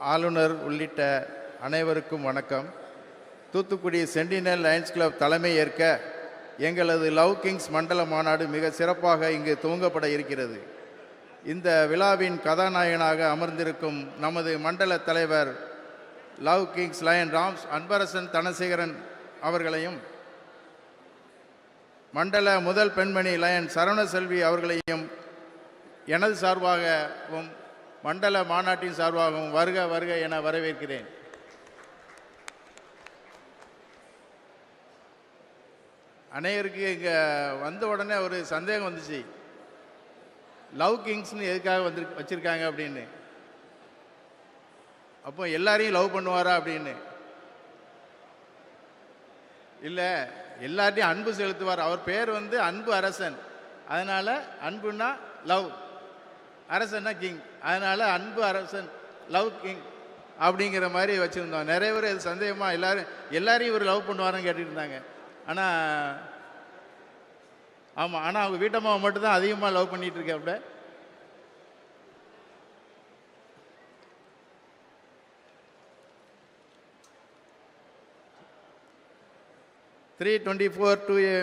ஆளுநர் உள்ளிட்ட அனைவருக்கும் வணக்கம். தூத்துக்குடி சென்டினல் லயன்ஸ் கிளப் தலைமை ஏற்க எங்களது லவ் கிங்ஸ் மண்டல மாநாடு மிக சிறப்பாக இங்கு துவங்கப்பட இருக்கிறது. இந்த விழாவின் கதாநாயகனாக அமர்ந்திருக்கும் நமது மண்டல தலைவர் லவ் கிங்ஸ் லயன் ராம்ஸ் அன்பரசன் தனசேகரன் அவர்களையும், மண்டல முதல் பெண்மணி லயன் சரவணசெல்வி அவர்களையும் எனது சார்பாகவும் மண்டல மாநாட்டின் சார்பாகவும் வருக வருக என வரவேற்கிறேன். அனைவருக்கு இங்கே வந்த உடனே ஒரு சந்தேகம் வந்துச்சு, லவ் கிங்ஸ்னு எதுக்காக வச்சுருக்காங்க அப்படின்னு. அப்போ எல்லாரையும் லவ் பண்ணுவாரா அப்படின்னு இல்லை, எல்லார்ட்டையும் அன்பு செலுத்துவார். அவர் பேர் அன்பு அரசன், அதனால் அன்புன்னா லவ், அரசன்னா கிங், அதனால் அன்பு அரசன் லவ் கிங் அப்படிங்கிற மாதிரி வச்சுருந்தோம். நிறைய பேர் இது சந்தேகமாக எல்லாரையும் இவர் லவ் பண்ணுவாருன்னு கேட்டுட்டு இருந்தாங்க. ஆனால் ஆமாம், ஆனால் அவங்க வீட்டம்மாவை மட்டும்தான் அதிகமாக லவ் பண்ணிகிட்டு இருக்கேன். அப்படி 324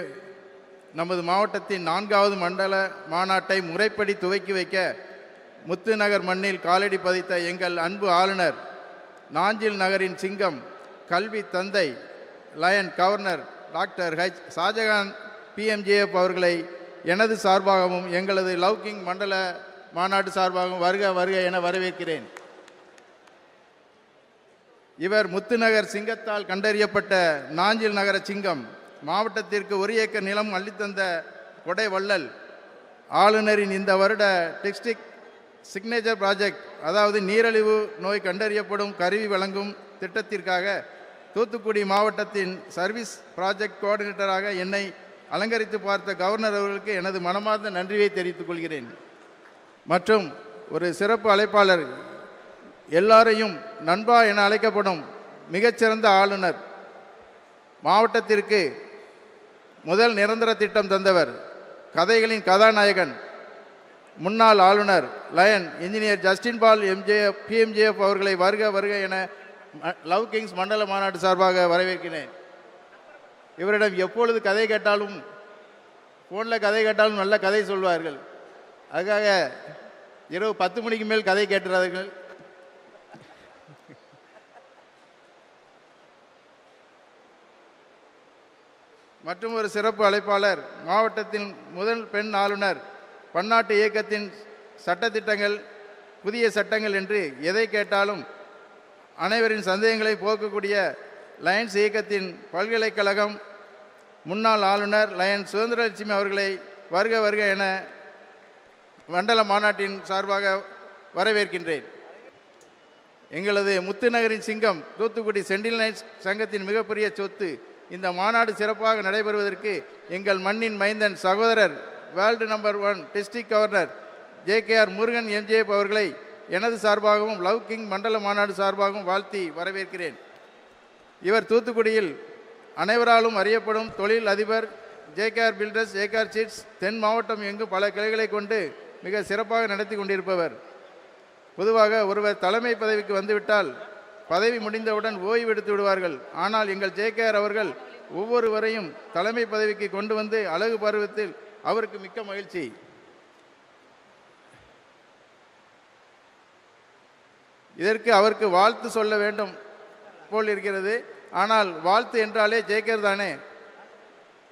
நமது மாவட்டத்தின் 4வது மண்டல மாநாட்டை முறைப்படி துவக்கி வைக்க முத்துநகர் மண்ணில் காலடி பதித்த எங்கள் அன்பு ஆளுநர், நாஞ்சில் நகரின் சிங்கம், கல்வி தந்தை, lion governor doctor H Shahjahan PMJF அவர்களை எனது சார்பாகவும் எங்களது லவ் கிங் மண்டல மாநாட்டு சார்பாகவும் வருக வருக என வரவேற்கிறேன். இவர் முத்துநகர் சிங்கத்தால் கண்டறியப்பட்ட நாஞ்சில் நகர சிங்கம், மாவட்டத்திற்கு 1 ஏக்கர் நிலம் அள்ளித்தந்த கொடை வள்ளல். ஆளுநரின் இந்த வருட டிஸ்ட்ரிக்ட் சிக்னேச்சர் ப்ராஜெக்ட், அதாவது நீரழிவு நோய் கண்டறியப்படும் கருவி வழங்கும் திட்டத்திற்காக தூத்துக்குடி மாவட்டத்தின் சர்வீஸ் ப்ராஜெக்ட் கோஆர்டினேட்டராக என்னை அலங்கரித்து பார்த்த கவர்னர் அவர்களுக்கு எனது மனமார்ந்த நன்றியை தெரிவித்துக் கொள்கிறேன். மற்றும் ஒரு சிறப்பு அழைப்பாளர், எல்லாரையும் நண்பா என அழைக்கப்படும் மிகச்சிறந்த ஆளுநர், மாவட்டத்திற்கு முதல் நிரந்தர திட்டம் தந்தவர், கதைகளின் கதாநாயகன், முன்னாள் ஆளுநர் லயன் இன்ஜினியர் ஜஸ்டின் பால் PMJF அவர்களை வருக வருக என லவ் கிங்ஸ் மண்டல மாநாட்டு சார்பாக வரவேற்கிறேன். இவரிடம் எப்பொழுது கதை கேட்டாலும், ஃபோனில் கதை கேட்டாலும் நல்ல கதை சொல்வார்கள். அதுக்காக இரவு 10 மணிக்கு மேல் கதை கேட்டுறார்கள். மற்றும் ஒரு சிறப்பு அழைப்பாளர், மாவட்டத்தின் முதல் பெண் ஆளுநர், பன்னாட்டு இயக்கத்தின் சட்டத்திட்டங்கள், புதிய சட்டங்கள் என்று எதை கேட்டாலும் அனைவரின் சந்தேகங்களை போக்கக்கூடிய லயன்ஸ் இயக்கத்தின் பல்கலைக்கழகம் முன்னாள் ஆளுநர் லயன் சுதந்திரலட்சுமி அவர்களை வருக வருக என மண்டல மாநாட்டின் சார்பாக வரவேற்கின்றேன். எங்களது முத்துநகரின் சிங்கம் தூத்துக்குடி சென்டினல் லயன்ஸ் சங்கத்தின் மிகப்பெரிய சொத்து. இந்த மாநாடு சிறப்பாக நடைபெறுவதற்கு எங்கள் மண்ணின் மைந்தன், சகோதரர், world number 1 district governor JKR Murugan MJF அவர்களை எனது சார்பாகவும் லவ் கிங் மண்டல மாநாடு சார்பாகவும் வாழ்த்தி வரவேற்கிறேன். இவர் தூத்துக்குடியில் அனைவராலும் அறியப்படும் தொழில் அதிபர், JKR பில்டர்ஸ், JKR சீட்ஸ், தென் மாவட்டம் எங்கும் பல கிளைகளை கொண்டு மிக சிறப்பாக நடத்தி கொண்டிருப்பவர். பொதுவாக ஒருவர் தலைமை பதவிக்கு வந்துவிட்டால் பதவி முடிந்தவுடன் ஓய்வு எடுத்து விடுவார்கள். ஆனால் எங்கள் JKR அவர்கள் ஒவ்வொருவரையும் தலைமை பதவிக்கு கொண்டு வந்து அழகு பருவத்தில் அவருக்கு மிக்க மகிழ்ச்சி. இதற்கு அவருக்கு வாழ்த்து சொல்ல வேண்டும் போல் இருக்கிறது. ஆனால் வாழ்த்து என்றாலே JKR தானே.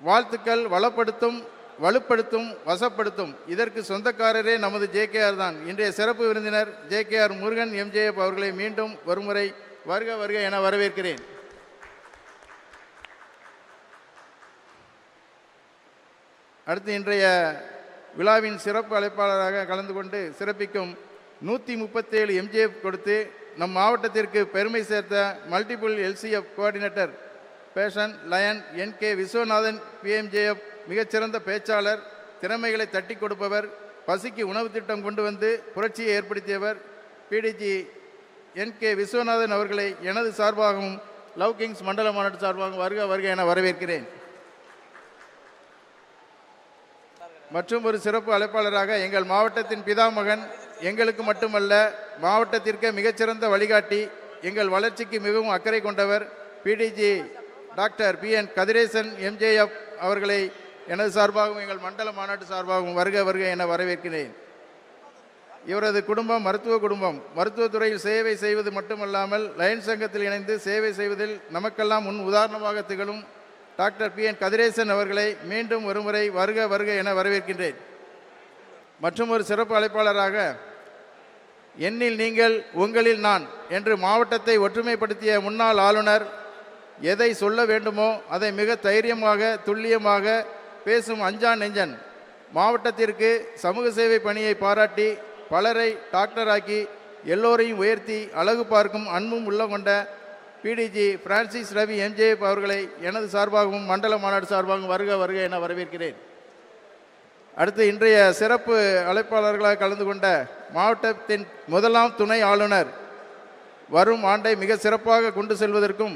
வாழ்த்துக்கள் வளப்படுத்தும், வலுப்படுத்தும், வசப்படுத்தும். இதற்கு சொந்தக்காரரே நமது JKR தான். இன்றைய சிறப்பு விருந்தினர் JKR முருகன் MJF அவர்களை மீண்டும் ஒருமுறை வருக வருக என வரவேற்கிறேன். அடுத்து இன்றைய விழாவின் சிறப்பு அழைப்பாளராக கலந்து கொண்டு சிறப்பிக்கும் 137 MJF கொடுத்து நம் மாவட்டத்திற்கு பெருமை சேர்த்த multiple LCF coordinator passion lion NK Viswanathan PMJF மிகச்சிறந்த பேச்சாளர், திறமைகளை தட்டி கொடுப்பவர், பசிக்கு உணவு திட்டம் கொண்டு வந்து புரட்சியை ஏற்படுத்தியவர் PDG NK விஸ்வநாதன் அவர்களை எனது சார்பாகவும் லவ் கிங்ஸ் மண்டல மாநாட்டு சார்பாகவும் வருக வருக என வரவேற்கிறேன். மற்றும் ஒரு சிறப்பு அழைப்பாளராக எங்கள் மாவட்டத்தின் பிதாமகன் எங்களுக்கு மட்டுமல்ல, மாவட்டத்திற்கு மிகச்சிறந்த வழிகாட்டி, எங்கள் வளர்ச்சிக்கு மிகவும் அக்கறை கொண்டவர் PDG doctor PN Kathiresan MJF அவர்களை எனது சார்பாகவும் எங்கள் மண்டல மாநாட்டு சார்பாகவும் வருக வருக என வரவேற்கிறேன். இவரது குடும்பம் மருத்துவ குடும்பம். மருத்துவத்துறையில் சேவை செய்வது மட்டுமல்லாமல் லயன்ஸ் சங்கத்தில் இணைந்து சேவை செய்வதில் நமக்கெல்லாம் முன் உதாரணமாக திகழும் டாக்டர் PN கதிரேசன் அவர்களை மீண்டும் ஒருமுறை வருக வருக என வரவேற்கின்றேன். மற்றும் ஒரு சிறப்பு அழைப்பாளராக என்னில் நீங்கள் உங்களில் நான் என்று மாவட்டத்தை ஒற்றுமைப்படுத்திய முன்னாள் ஆளுநர் எதை சொல்ல வேண்டுமோ அதை மிக தைரியமாக துல்லியமாக பேசும் அஞ்சா நெஞ்சன், மாவட்டத்திற்கு சமூக சேவை பணியை பாராட்டி பலரை டாக்டராக்கி எல்லோரையும் உயர்த்தி அழகு பார்க்கும் அன்பும் உள்ள கொண்ட பிடிஜி பிரான்சிஸ் ரவி MJF அவர்களை எனது சார்பாகவும் மண்டல மாநாடு சார்பாகவும் வருக வருக என வரவேற்கிறேன். அடுத்து இன்றைய சிறப்பு அழைப்பாளர்களாக கலந்து கொண்ட மாவட்டத்தின் முதலாம் துணை ஆளுநர் வரும் ஆண்டை மிக சிறப்பாக கொண்டு செல்வதற்கும்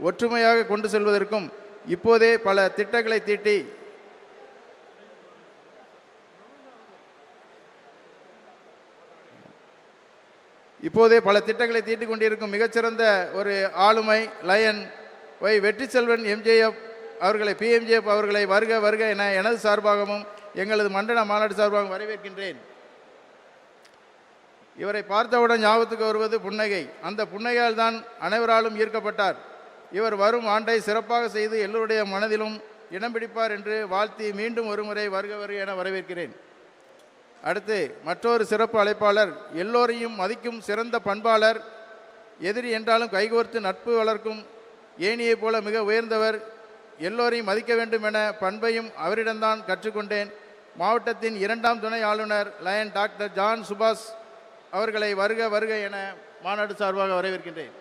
ஒற்றுமையாக கொண்டு செல்வதற்கும் இப்போதே பல திட்டங்களை தீட்டி தீட்டிக் கொண்டிருக்கும் மிகச்சிறந்த ஒரு ஆளுமை லயன் வெற்றி செல்வன் MJF அவர்களை PMJF அவர்களை வருக வருக என எனது சார்பாகவும் எங்களது மண்டல மாநாடு சார்பாகவும் வரவேற்கின்றேன். இவரை பார்த்தவுடன் ஞாபகத்துக்கு வருவது புன்னகை. அந்த புன்னகையால் தான் அனைவராலும் ஈர்க்கப்பட்டார். இவர் வரும் ஆண்டை சிறப்பாக செய்து எல்லோருடைய மனதிலும் இடம் பிடிப்பார் என்று வாழ்த்தி மீண்டும் ஒருமுறை வருக வருக என வரவேற்கிறேன். அடுத்து மற்றொரு சிறப்பு அழைப்பாளர், எல்லோரையும் மதிக்கும் சிறந்த பண்பாளர், எதிரி என்றாலும் கைகோர்த்து நட்பு வளர்க்கும் ஏணியைப் போல மிக உயர்ந்தவர், எல்லோரையும் மதிக்க வேண்டும் என பண்பையும் அவரிடம்தான் கற்றுக்கொண்டேன். மாவட்டத்தின் இரண்டாம் துணை ஆளுநர் லயன் டாக்டர் ஜான் சுபாஷ் அவர்களை வருக வருக என மாநாடு சார்பாக வரவேற்கின்றேன்.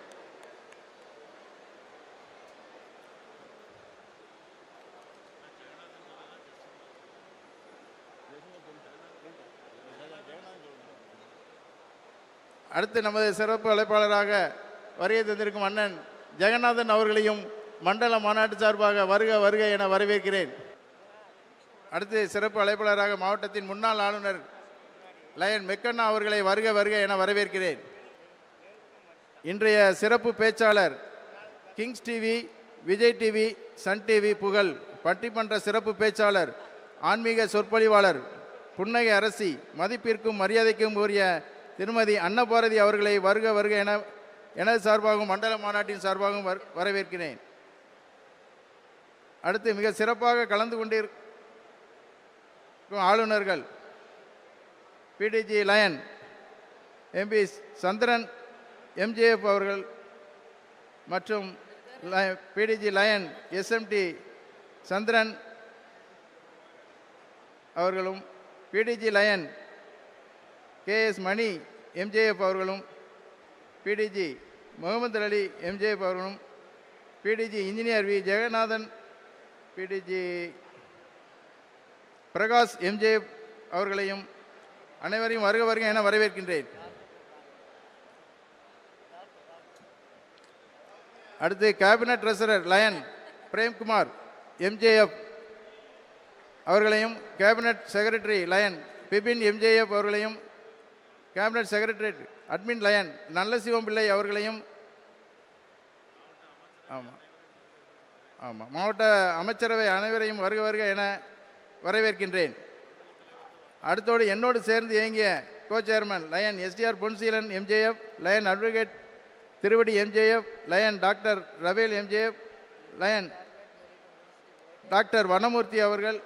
அடுத்து நமது சிறப்பு அழைப்பாளராக வருகை தந்திருக்கும் அண்ணன் ஜெகநாதன் அவர்களையும் மண்டல மாநாட்டு சார்பாக வருக வருக என வரவேற்கிறேன். அடுத்து சிறப்பு அழைப்பாளராக மாவட்டத்தின் முன்னாள் ஆளுநர் லயன் மெக்கண்ணா அவர்களை வருக வருக என வரவேற்கிறேன். இன்றைய சிறப்பு பேச்சாளர் Kings TV, Vijay TV, Sun TV புகழ் பட்டிமன்ற சிறப்பு பேச்சாளர், ஆன்மீக சொற்பொழிவாளர், புன்னகை அரசி, மதிப்பிற்கும் மரியாதைக்கும் உரிய திருமதி அன்னபாரதி அவர்களை வருக வருக என எனது சார்பாகவும் மண்டல மாநாட்டின் சார்பாகவும் வரவேற்கிறேன். அடுத்து மிக சிறப்பாக கலந்து கொண்டிருக்கும் ஆளுநர்கள் PDG lion MP Chandran MJF அவர்கள் மற்றும் பிடிஜி லயன் SMT சந்திரன் அவர்களும், PDG lion KS Mani MJF அவர்களும், பிடிஜி முகமது அலி MJF அவர்களும், PDG engineer V Jeganathan, PDG Prakash MJF அவர்களையும் அனைவரையும் வருக வருக என வரவேற்கின்றேன். அடுத்து cabinet treasurer lion Premkumar MJF அவர்களையும், cabinet secretary lion Bipin MJF அவர்களையும், cabinet secretary admin lion Nallasivam பிள்ளை அவர்களையும், மாவட்ட அமைச்சரவை அனைவரையும் வருக வருக என வரவேற்கின்றேன். அடுத்தோடு என்னோடு சேர்ந்து இயங்கிய co chairman lion SDR Ponseelan MJF, lion advocate Thiruvadi MJF, lion doctor Ravel MJF, lion doctor Vanamurthy அவர்கள்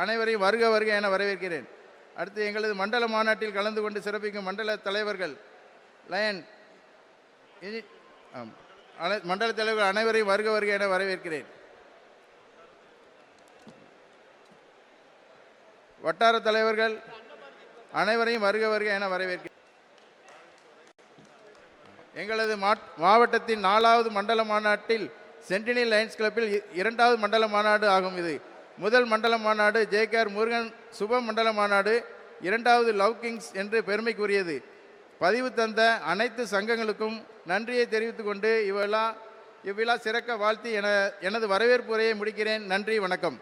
அனைவரையும் வருக வருக என வரவேற்கிறேன். அடுத்து எங்களது மண்டல மாநாட்டில் கலந்து கொண்டு சிறப்பிக்கும் மண்டல தலைவர்கள் லயன் மண்டல தலைவர்கள் அனைவரையும் வருக வருக என வரவேற்கிறேன். வட்டார தலைவர்கள் அனைவரையும் வருக வருக என வரவேற்கிறேன். எங்களது மாவட்டத்தின் 4வது மண்டல மாநாட்டில் சென்டினல் லயன்ஸ் கிளப்பில் 2வது மண்டல மாநாடு ஆகும். இது முதல் மண்டல மாநாடு JKR முருகன் சுப மண்டல மாநாடு, 2வது லவ் கிங்ஸ் என்று பெருமைக்குரியது. பதிவு தந்த அனைத்து சங்கங்களுக்கும் நன்றியை தெரிவித்துக் கொண்டு இவ்விழா சிறக்க வாழ்த்தி எனது வரவேற்பு உரையை முடிக்கிறேன். நன்றி, வணக்கம்.